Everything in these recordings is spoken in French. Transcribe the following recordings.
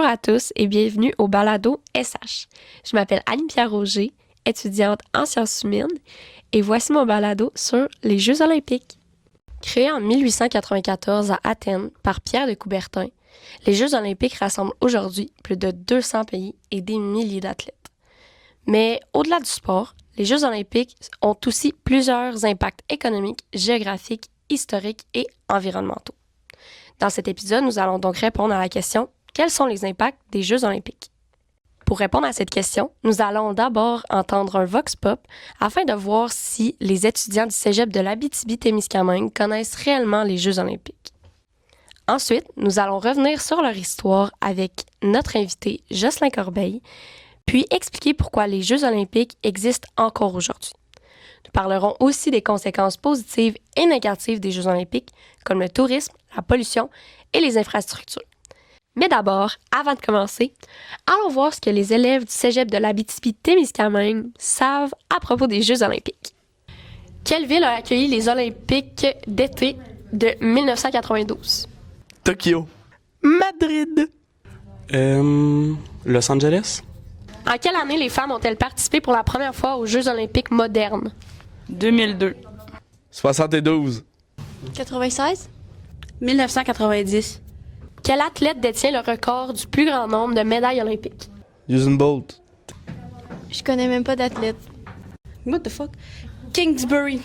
à tous et bienvenue au balado SH. Je m'appelle Annie-Pierre Roger, étudiante en sciences humaines, et voici mon balado sur les Jeux olympiques. Créés en 1894 à Athènes par Pierre de Coubertin, les Jeux olympiques rassemblent aujourd'hui plus de 200 pays et des milliers d'athlètes. Mais au-delà du sport, les Jeux olympiques ont aussi plusieurs impacts économiques, géographiques, historiques et environnementaux. Dans cet épisode, nous allons donc répondre à la question « Quels sont les impacts des Jeux olympiques? » Pour répondre à cette question, nous allons d'abord entendre un vox pop afin de voir si les étudiants du cégep de l'Abitibi-Témiscamingue connaissent réellement les Jeux olympiques. Ensuite, nous allons revenir sur leur histoire avec notre invité Jocelyn Corbeil, puis expliquer pourquoi les Jeux olympiques existent encore aujourd'hui. Nous parlerons aussi des conséquences positives et négatives des Jeux olympiques, comme le tourisme, la pollution et les infrastructures. Mais d'abord, avant de commencer, allons voir ce que les élèves du cégep de l'Abitibi-Témiscamingue savent à propos des Jeux olympiques. Quelle ville a accueilli les Olympiques d'été de 1992? Tokyo. Madrid. Los Angeles. En quelle année les femmes ont-elles participé pour la première fois aux Jeux olympiques modernes? 2002. 72. 96? 1990. Quel athlète détient le record du plus grand nombre de médailles olympiques? Usain Bolt. Je connais même pas d'athlète. What the fuck? Kingsbury.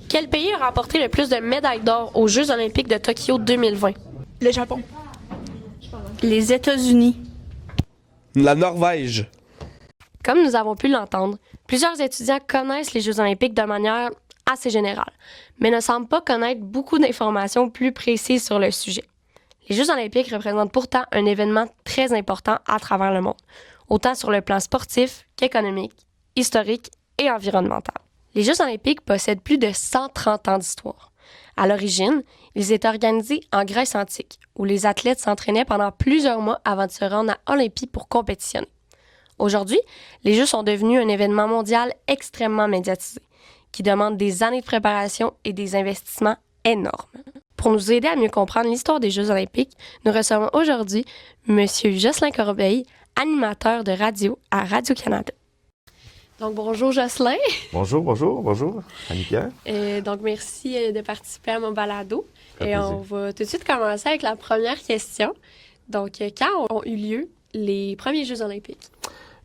Quel pays a remporté le plus de médailles d'or aux Jeux olympiques de Tokyo 2020? Le Japon. Les États-Unis. La Norvège. Comme nous avons pu l'entendre, plusieurs étudiants connaissent les Jeux olympiques de manière assez générale, mais ne semblent pas connaître beaucoup d'informations plus précises sur le sujet. Les Jeux olympiques représentent pourtant un événement très important à travers le monde, autant sur le plan sportif qu'économique, historique et environnemental. Les Jeux olympiques possèdent plus de 130 ans d'histoire. À l'origine, ils étaient organisés en Grèce antique, où les athlètes s'entraînaient pendant plusieurs mois avant de se rendre à Olympie pour compétitionner. Aujourd'hui, les Jeux sont devenus un événement mondial extrêmement médiatisé, qui demande des années de préparation et des investissements énormes. Pour nous aider à mieux comprendre l'histoire des Jeux olympiques, nous recevons aujourd'hui M. Jocelyn Corbeil, animateur de radio à Radio-Canada. Donc, bonjour Jocelyn. Bonjour, Annie-Pierre. Donc, merci de participer à mon balado. Et on va tout de suite commencer avec la première question. Donc, quand ont eu lieu les premiers Jeux olympiques?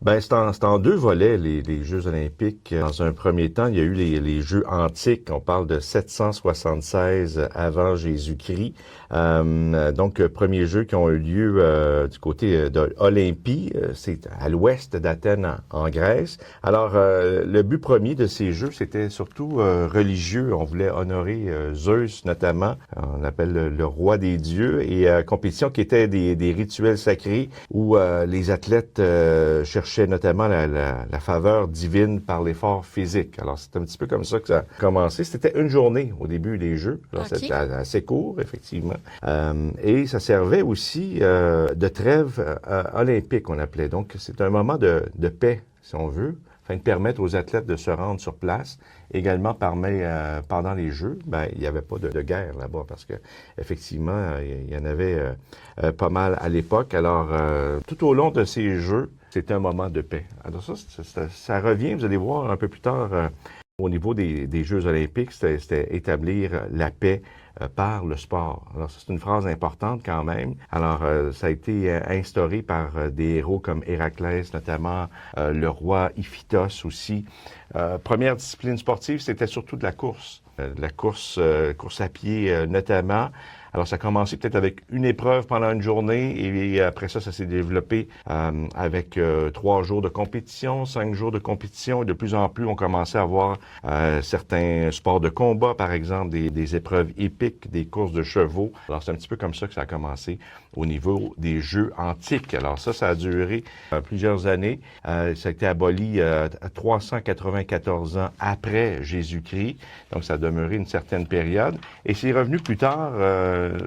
Ben, c'est en deux volets, les Jeux olympiques. Dans un premier temps, il y a eu les Jeux antiques. On parle de 776 avant Jésus-Christ. Donc, premiers Jeux qui ont eu lieu du côté d'Olympie. C'est à l'ouest d'Athènes, en Grèce. Alors, le but premier de ces Jeux, c'était surtout religieux. On voulait honorer Zeus, notamment. On appelle le roi des dieux. Et compétition qui était des rituels sacrés où les athlètes cherchaient notamment la faveur divine par l'effort physique. Alors, c'est un petit peu comme ça que ça a commencé. C'était une journée au début des Jeux. Alors, Okay. c'était assez court, effectivement. Et ça servait aussi de trêve olympique, on appelait. Donc, c'est un moment de paix, si on veut, afin de permettre aux athlètes de se rendre sur place. Également, pendant les Jeux, ben, il n'y avait pas de guerre là-bas parce que effectivement, il y en avait pas mal à l'époque. Alors, tout au long de ces Jeux, c'était un moment de paix. Alors ça revient, vous allez voir un peu plus tard, au niveau des Jeux olympiques, c'était établir la paix par le sport. Alors, c'est une phrase importante quand même. Alors, ça a été instauré par des héros comme Héraclès, notamment le roi Iphitos aussi. Première discipline sportive, c'était surtout de la course. Course à pied notamment. Alors, ça a commencé peut-être avec une épreuve pendant une journée et après ça s'est développé avec 3 jours de compétition, 5 jours de compétition et de plus en plus, on commençait à voir certains sports de combat, par exemple, des épreuves épiques, des courses de chevaux. Alors, c'est un petit peu comme ça que ça a commencé au niveau des Jeux antiques. Alors, ça a duré plusieurs années. Ça a été aboli à 394 ans après Jésus-Christ. Donc, ça a demeuré une certaine période. Et c'est revenu plus tard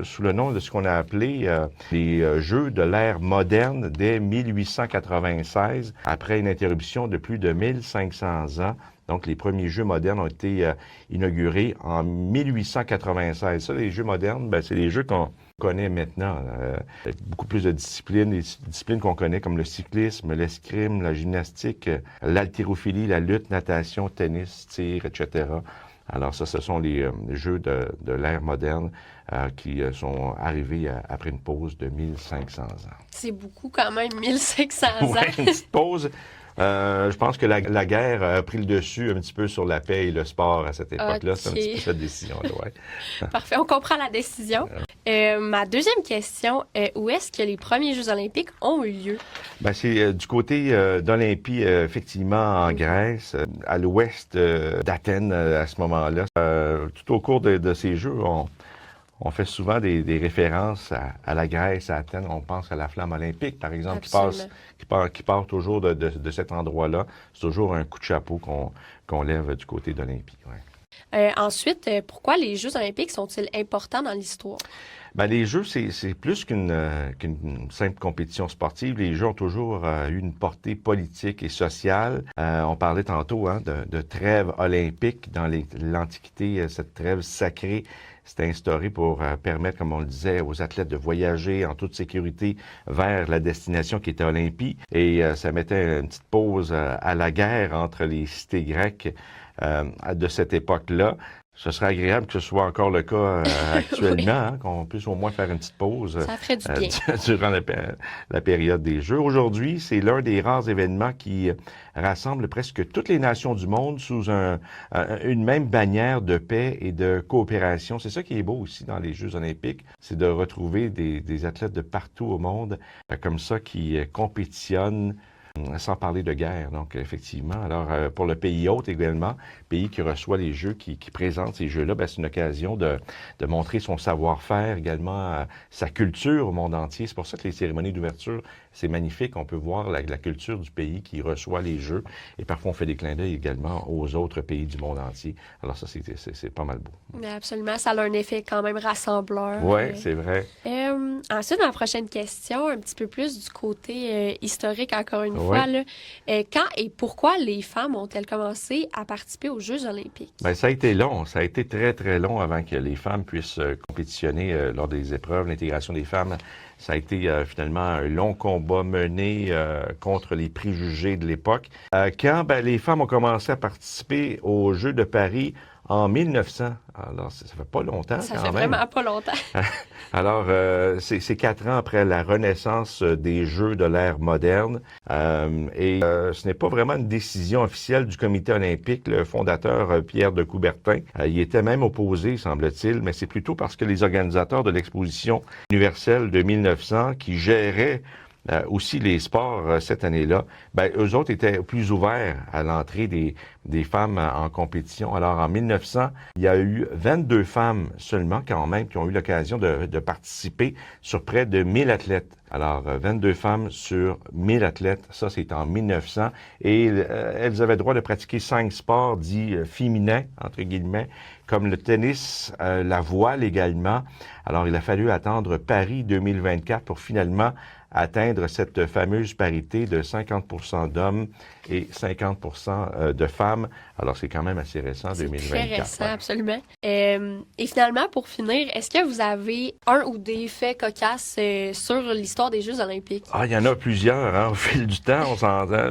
sous le nom de ce qu'on a appelé les Jeux de l'ère moderne dès 1896, après une interruption de plus de 1500 ans. Donc, les premiers Jeux modernes ont été inaugurés en 1896. Ça, les Jeux modernes, ben, c'est les Jeux connaît maintenant. Beaucoup plus de disciplines, des disciplines qu'on connaît comme le cyclisme, l'escrime, la gymnastique, l'haltérophilie, la lutte, natation, tennis, tir, etc. Alors ça, ce sont les jeux de l'ère moderne qui sont arrivés après une pause de 1500 ans. C'est beaucoup quand même, 1500 ans. Ouais, une petite pause. Je pense que la guerre a pris le dessus un petit peu sur la paix et le sport à cette époque-là. Ok. C'est un petit peu cette décision-là, ouais. Parfait, on comprend la décision. Ma deuxième question, où est-ce que les premiers Jeux olympiques ont eu lieu? Ben, c'est du côté d'Olympie, effectivement, en Grèce, à l'ouest d'Athènes à ce moment-là. Tout au cours de ces Jeux, on fait souvent des références à la Grèce, à Athènes. On pense à la flamme olympique, par exemple, qui part toujours de cet endroit-là. C'est toujours un coup de chapeau qu'on lève du côté d'Olympie. Ouais. Ensuite, pourquoi les Jeux olympiques sont-ils importants dans l'histoire? Ben, les Jeux, c'est plus qu'une simple compétition sportive. Les Jeux ont toujours eu une portée politique et sociale. On parlait tantôt de trêve olympique dans l'Antiquité. Cette trêve sacrée s'est instaurée pour permettre, comme on le disait, aux athlètes de voyager en toute sécurité vers la destination qui était Olympie. Et ça mettait une petite pause à la guerre entre les cités grecques de cette époque-là. Ce serait agréable que ce soit encore le cas actuellement, qu'on puisse au moins faire une petite pause Ça ferait du bien. durant la période des Jeux. Aujourd'hui, c'est l'un des rares événements qui rassemble presque toutes les nations du monde sous une même bannière de paix et de coopération. C'est ça qui est beau aussi dans les Jeux olympiques, c'est de retrouver des athlètes de partout au monde comme ça qui compétitionnent sans parler de guerre, donc effectivement. Alors, pour le pays hôte également, pays qui reçoit les Jeux, qui présente ces Jeux-là, ben, c'est une occasion de montrer son savoir-faire, également sa culture au monde entier. C'est pour ça que les cérémonies d'ouverture, c'est magnifique. On peut voir la culture du pays qui reçoit les Jeux. Et parfois, on fait des clins d'œil également aux autres pays du monde entier. Alors ça, c'est pas mal beau. Mais absolument, ça a un effet quand même rassembleur. Oui, c'est vrai. Ensuite, ma prochaine question, un petit peu plus du côté historique, encore une fois. Ouais. Là, quand et pourquoi les femmes ont-elles commencé à participer aux Jeux olympiques? Bien, ça a été long. Ça a été très, très long avant que les femmes puissent compétitionner lors des épreuves. L'intégration des femmes, ça a été finalement un long combat mené contre les préjugés de l'époque. Quand les femmes ont commencé à participer aux Jeux de Paris en 1900, alors ça fait pas longtemps Ça quand fait même. vraiment pas longtemps. Alors, c'est 4 ans après la renaissance des Jeux de l'ère moderne. Ce n'est pas vraiment une décision officielle du comité olympique. Le fondateur, Pierre de Coubertin, y était même opposé, semble-t-il, mais c'est plutôt parce que les organisateurs de l'exposition universelle de 1900 qui géraient aussi les sports cette année-là, eux autres étaient plus ouverts à l'entrée des femmes en compétition. Alors, en 1900, il y a eu 22 femmes seulement, quand même, qui ont eu l'occasion de participer sur près de 1000 athlètes. Alors, 22 femmes sur 1000 athlètes, ça, c'est en 1900. Et elles avaient le droit de pratiquer 5 sports dits féminins, entre guillemets, comme le tennis, la voile également. Alors, il a fallu attendre Paris 2024 pour finalement atteindre cette fameuse parité de 50% d'hommes et 50% de femmes. Alors, c'est quand même assez récent, C'est 2024. très récent, ouais. absolument. Et finalement, pour finir, est-ce que vous avez un ou des faits cocasses sur l'histoire des Jeux olympiques? Ah, il y en a plusieurs, au fil du temps, on s'entend.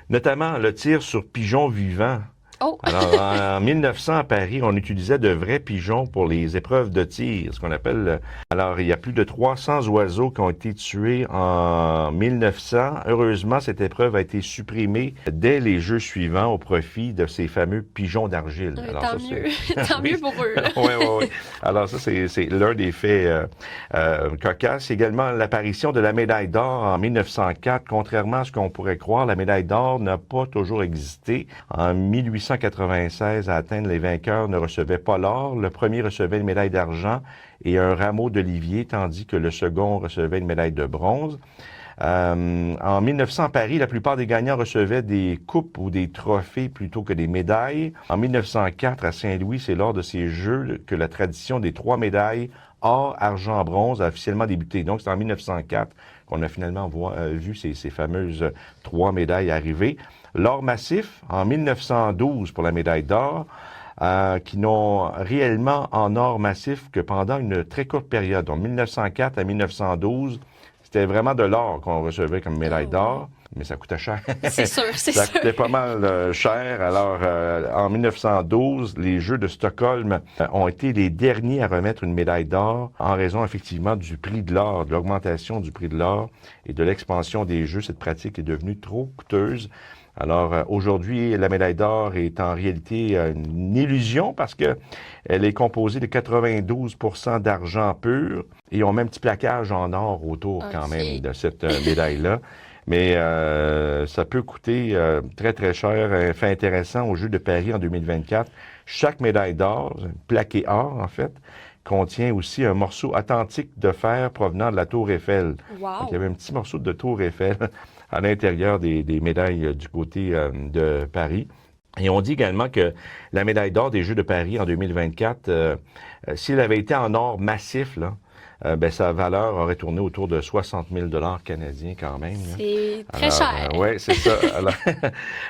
Notamment le tir sur pigeons vivants. Oh! Alors, en 1900, à Paris, on utilisait de vrais pigeons pour les épreuves de tir, ce qu'on appelle... Alors, il y a plus de 300 oiseaux qui ont été tués en 1900. Heureusement, cette épreuve a été supprimée dès les Jeux suivants au profit de ces fameux pigeons d'argile. Alors, Tant ça, mieux. Tant mieux pour eux. Oui. Alors ça, c'est l'un des faits cocasses. Également, l'apparition de la médaille d'or en 1904. Contrairement à ce qu'on pourrait croire, la médaille d'or n'a pas toujours existé. En 1896, à Athènes, les vainqueurs ne recevaient pas l'or. Le premier recevait une médaille d'argent et un rameau d'olivier, tandis que le second recevait une médaille de bronze. En 1900, à Paris, la plupart des gagnants recevaient des coupes ou des trophées plutôt que des médailles. En 1904, à Saint-Louis, c'est lors de ces Jeux que la tradition des 3 médailles or, argent, bronze a officiellement débuté. Donc, c'est en 1904 qu'on a finalement vu ces fameuses 3 médailles arriver. L'or massif, en 1912 pour la médaille d'or. qui n'ont réellement en or massif que pendant une très courte période. En 1904 à 1912, c'était vraiment de l'or qu'on recevait comme médaille d'or, mais ça coûtait cher. C'est sûr, c'est Ça sûr. coûtait pas mal cher. Alors, en 1912, les Jeux de Stockholm ont été les derniers à remettre une médaille d'or en raison effectivement du prix de l'or, de l'augmentation du prix de l'or et de l'expansion des Jeux. Cette pratique est devenue trop coûteuse. Alors, aujourd'hui, la médaille d'or est en réalité une illusion parce que elle est composée de 92% d'argent pur et on met un petit plaquage en or autour quand même de cette médaille-là. Mais ça peut coûter très, très cher. Un fait intéressant au Jeux de Paris en 2024, chaque médaille d'or, plaquée or en fait, contient aussi un morceau authentique de fer provenant de la Tour Eiffel. Wow. Donc, il y avait un petit morceau de Tour Eiffel à l'intérieur des médailles du côté de Paris. Et on dit également que la médaille d'or des Jeux de Paris en 2024, s'il avait été en or massif, là, sa valeur aurait tourné autour de 60 000 $ canadiens quand même. C'est très cher. Oui, c'est ça. Alors,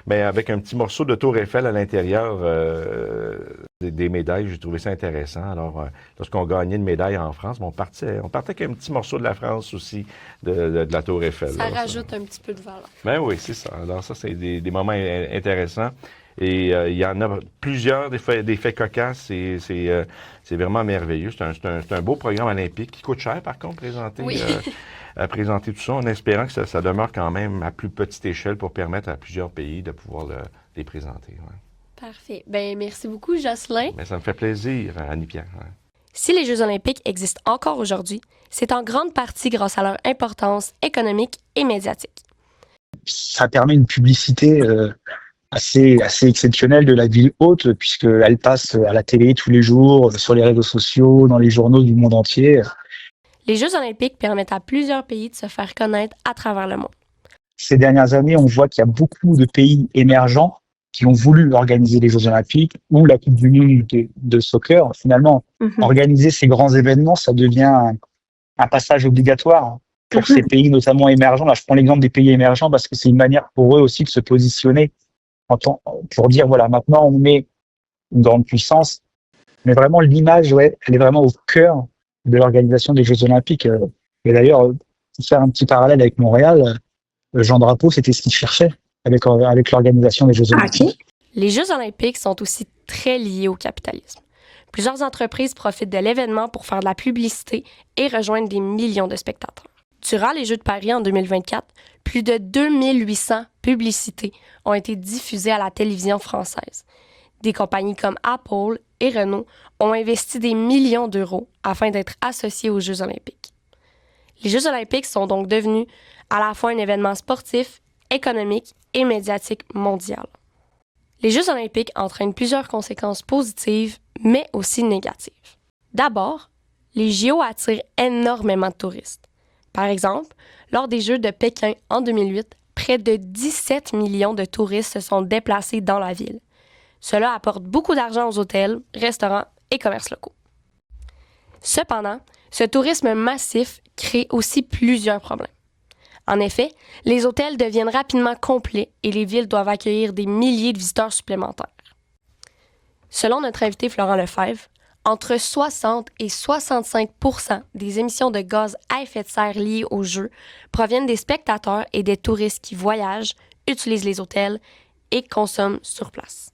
mais avec un petit morceau de Tour Eiffel à l'intérieur des médailles, j'ai trouvé ça intéressant. Alors, lorsqu'on gagnait une médaille en France, on partait avec un petit morceau de la France aussi, de la Tour Eiffel. Ça Alors, rajoute un petit peu de valeur. Ben oui, c'est ça. Alors ça, c'est des moments intéressants. Et il y en a plusieurs, des faits cocasses. C'est vraiment merveilleux. C'est un beau programme olympique qui coûte cher, par contre, à présenter tout ça, en espérant que ça demeure quand même à plus petite échelle pour permettre à plusieurs pays de pouvoir les présenter. Ouais. Parfait. Ben merci beaucoup, Jocelyn. Ben, ça me fait plaisir, Annie-Pierre. Ouais. Si les Jeux olympiques existent encore aujourd'hui, c'est en grande partie grâce à leur importance économique et médiatique. Ça permet une publicité assez exceptionnelle de la ville haute, puisqu'elle passe à la télé tous les jours, sur les réseaux sociaux, dans les journaux du monde entier. Les Jeux olympiques permettent à plusieurs pays de se faire connaître à travers le monde. Ces dernières années, on voit qu'il y a beaucoup de pays émergents qui ont voulu organiser les Jeux olympiques ou la Coupe du monde de soccer. Finalement, organiser ces grands événements, ça devient un passage obligatoire pour ces pays, notamment émergents. Là, je prends l'exemple des pays émergents parce que c'est une manière pour eux aussi de se positionner pour dire, voilà, maintenant, on met une grande puissance. Mais vraiment, l'image, elle est vraiment au cœur de l'organisation des Jeux olympiques. Et d'ailleurs, pour faire un petit parallèle avec Montréal, Jean Drapeau, c'était ce qu'il cherchait avec l'organisation des Jeux olympiques. Les Jeux olympiques sont aussi très liés au capitalisme. Plusieurs entreprises profitent de l'événement pour faire de la publicité et rejoindre des millions de spectateurs. Durant les Jeux de Paris en 2024, plus de 2800 publicités ont été diffusées à la télévision française. Des compagnies comme Apple et Renault ont investi des millions d'euros afin d'être associées aux Jeux olympiques. Les Jeux olympiques sont donc devenus à la fois un événement sportif, économique et médiatique mondial. Les Jeux olympiques entraînent plusieurs conséquences positives, mais aussi négatives. D'abord, les JO attirent énormément de touristes. Par exemple, lors des Jeux de Pékin en 2008, près de 17 millions de touristes se sont déplacés dans la ville. Cela apporte beaucoup d'argent aux hôtels, restaurants et commerces locaux. Cependant, ce tourisme massif crée aussi plusieurs problèmes. En effet, les hôtels deviennent rapidement complets et les villes doivent accueillir des milliers de visiteurs supplémentaires. Selon notre invité Florent Lefebvre, entre 60 et 65 % des émissions de gaz à effet de serre liées aux Jeux proviennent des spectateurs et des touristes qui voyagent, utilisent les hôtels et consomment sur place.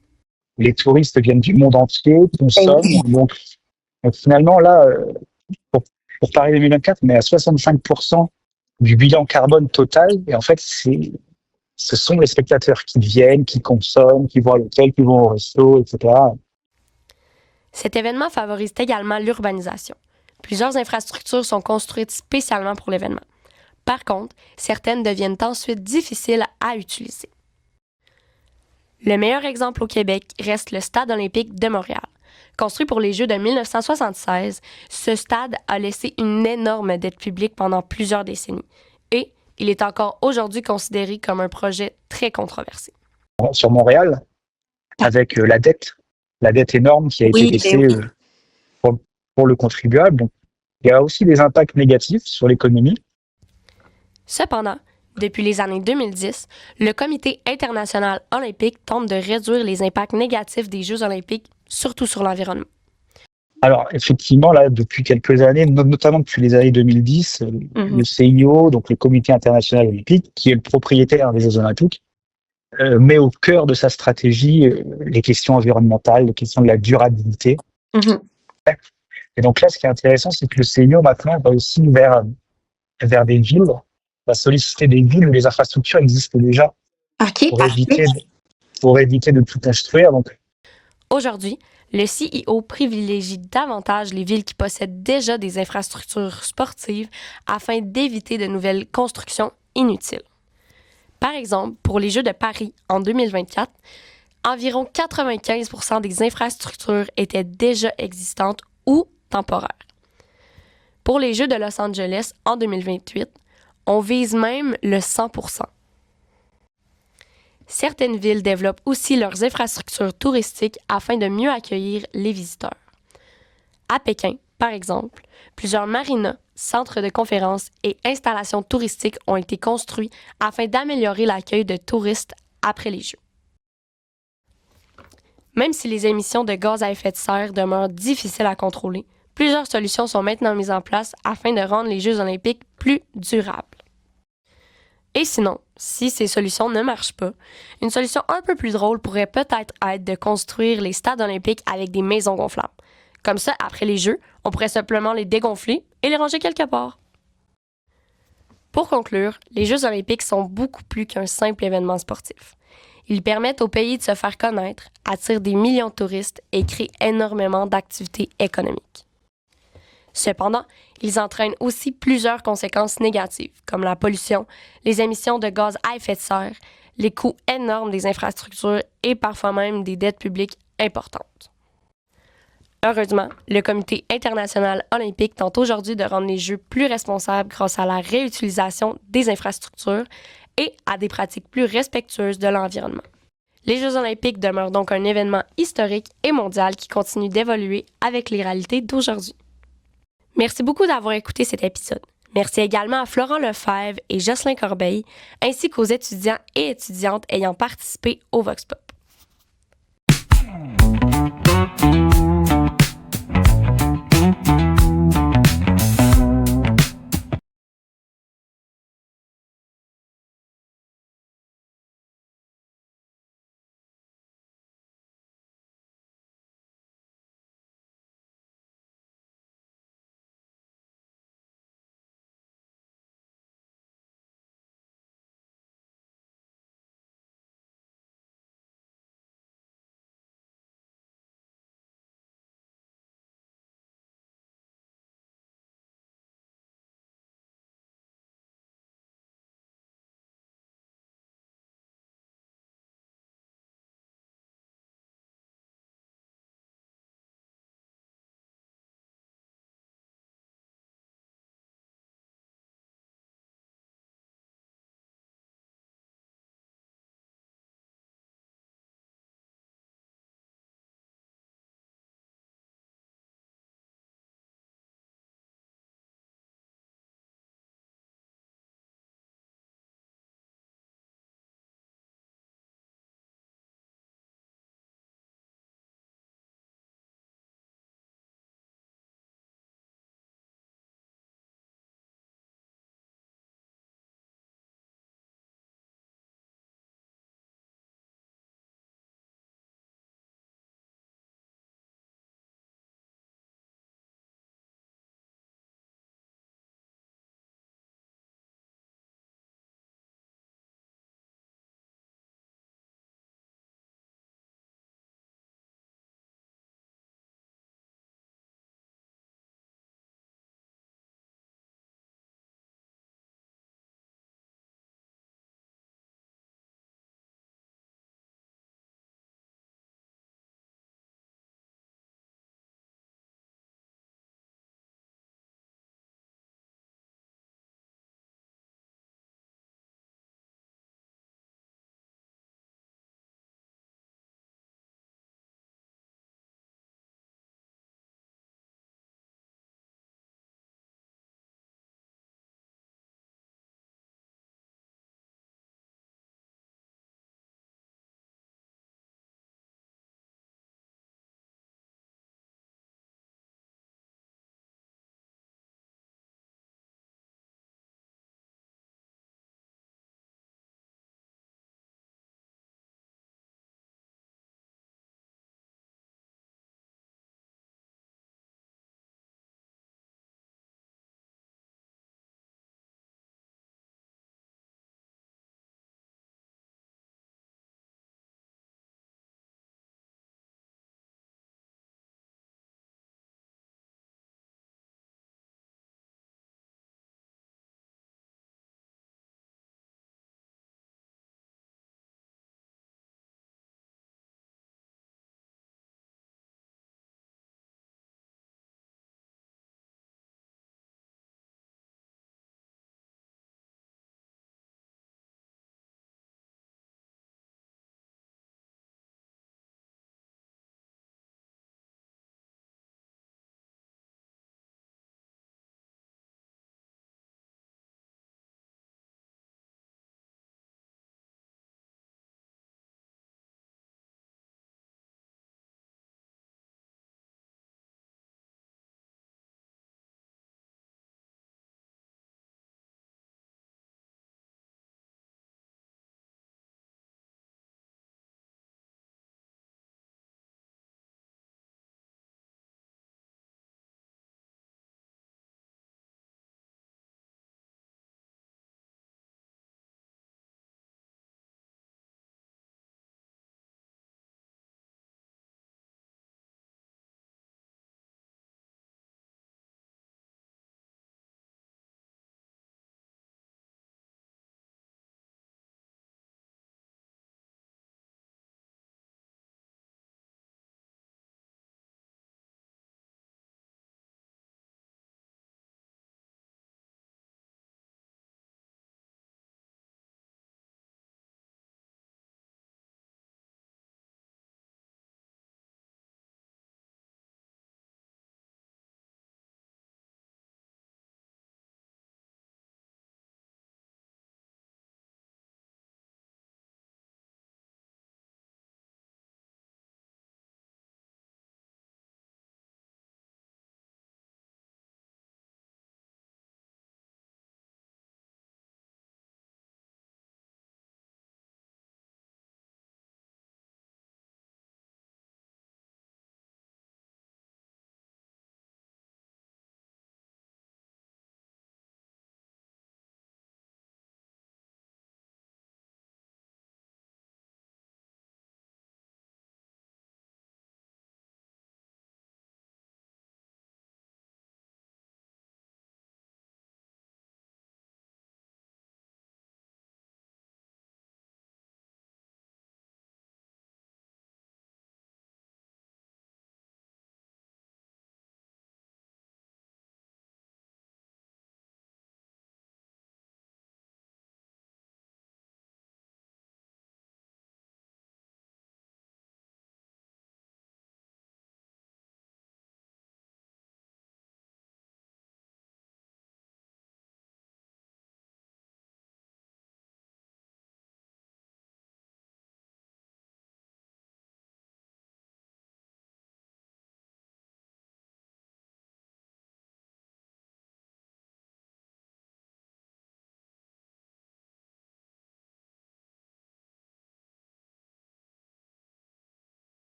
Les touristes viennent du monde entier, consomment. Donc finalement, là, pour Paris 2024, on est à 65 % du bilan carbone total. Et en fait, ce sont les spectateurs qui viennent, qui consomment, qui vont à l'hôtel, qui vont au resto, etc. Cet événement favorise également l'urbanisation. Plusieurs infrastructures sont construites spécialement pour l'événement. Par contre, certaines deviennent ensuite difficiles à utiliser. Le meilleur exemple au Québec reste le Stade olympique de Montréal. Construit pour les Jeux de 1976, ce stade a laissé une énorme dette publique pendant plusieurs décennies et il est encore aujourd'hui considéré comme un projet très controversé. Sur Montréal, avec la dette énorme qui a été laissée pour le contribuable, donc il y a aussi des impacts négatifs sur l'économie. Cependant, Depuis les années 2010, le Comité international olympique tente de réduire les impacts négatifs des Jeux olympiques, surtout sur l'environnement. Alors, effectivement, là, depuis quelques années, notamment depuis les années 2010, le CIO, donc le Comité international olympique, qui est le propriétaire des Jeux olympiques, met au cœur de sa stratégie les questions environnementales, les questions de la durabilité. Et donc là, ce qui est intéressant, c'est que le CIO, maintenant, va aussi vers des villes, va solliciter des villes où les infrastructures existent déjà pour éviter de tout construire. Donc, aujourd'hui, le CIO privilégie davantage les villes qui possèdent déjà des infrastructures sportives afin d'éviter de nouvelles constructions inutiles. Par exemple, pour les Jeux de Paris en 2024, environ 95% des infrastructures étaient déjà existantes ou temporaires. Pour les Jeux de Los Angeles en 2028, on vise même le 100%. Certaines villes développent aussi leurs infrastructures touristiques afin de mieux accueillir les visiteurs. À Pékin, par exemple, plusieurs marinas, centres de conférences et installations touristiques ont été construits afin d'améliorer l'accueil de touristes après les Jeux. Même si les émissions de gaz à effet de serre demeurent difficiles à contrôler, plusieurs solutions sont maintenant mises en place afin de rendre les Jeux olympiques plus durables. Et sinon, si ces solutions ne marchent pas, une solution un peu plus drôle pourrait peut-être être de construire les stades olympiques avec des maisons gonflables. Comme ça, après les Jeux, on pourrait simplement les dégonfler et les ranger quelque part. Pour conclure, les Jeux olympiques sont beaucoup plus qu'un simple événement sportif. Ils permettent au pays de se faire connaître, attirent des millions de touristes et créent énormément d'activités économiques. Cependant, ils entraînent aussi plusieurs conséquences négatives, comme la pollution, les émissions de gaz à effet de serre, les coûts énormes des infrastructures et parfois même des dettes publiques importantes. Heureusement, le Comité international olympique tente aujourd'hui de rendre les Jeux plus responsables grâce à la réutilisation des infrastructures et à des pratiques plus respectueuses de l'environnement. Les Jeux olympiques demeurent donc un événement historique et mondial qui continue d'évoluer avec les réalités d'aujourd'hui. Merci beaucoup d'avoir écouté cet épisode. Merci également à Florent Lefebvre et Jocelyn Corbeil, ainsi qu'aux étudiants et étudiantes ayant participé au Vox Pop.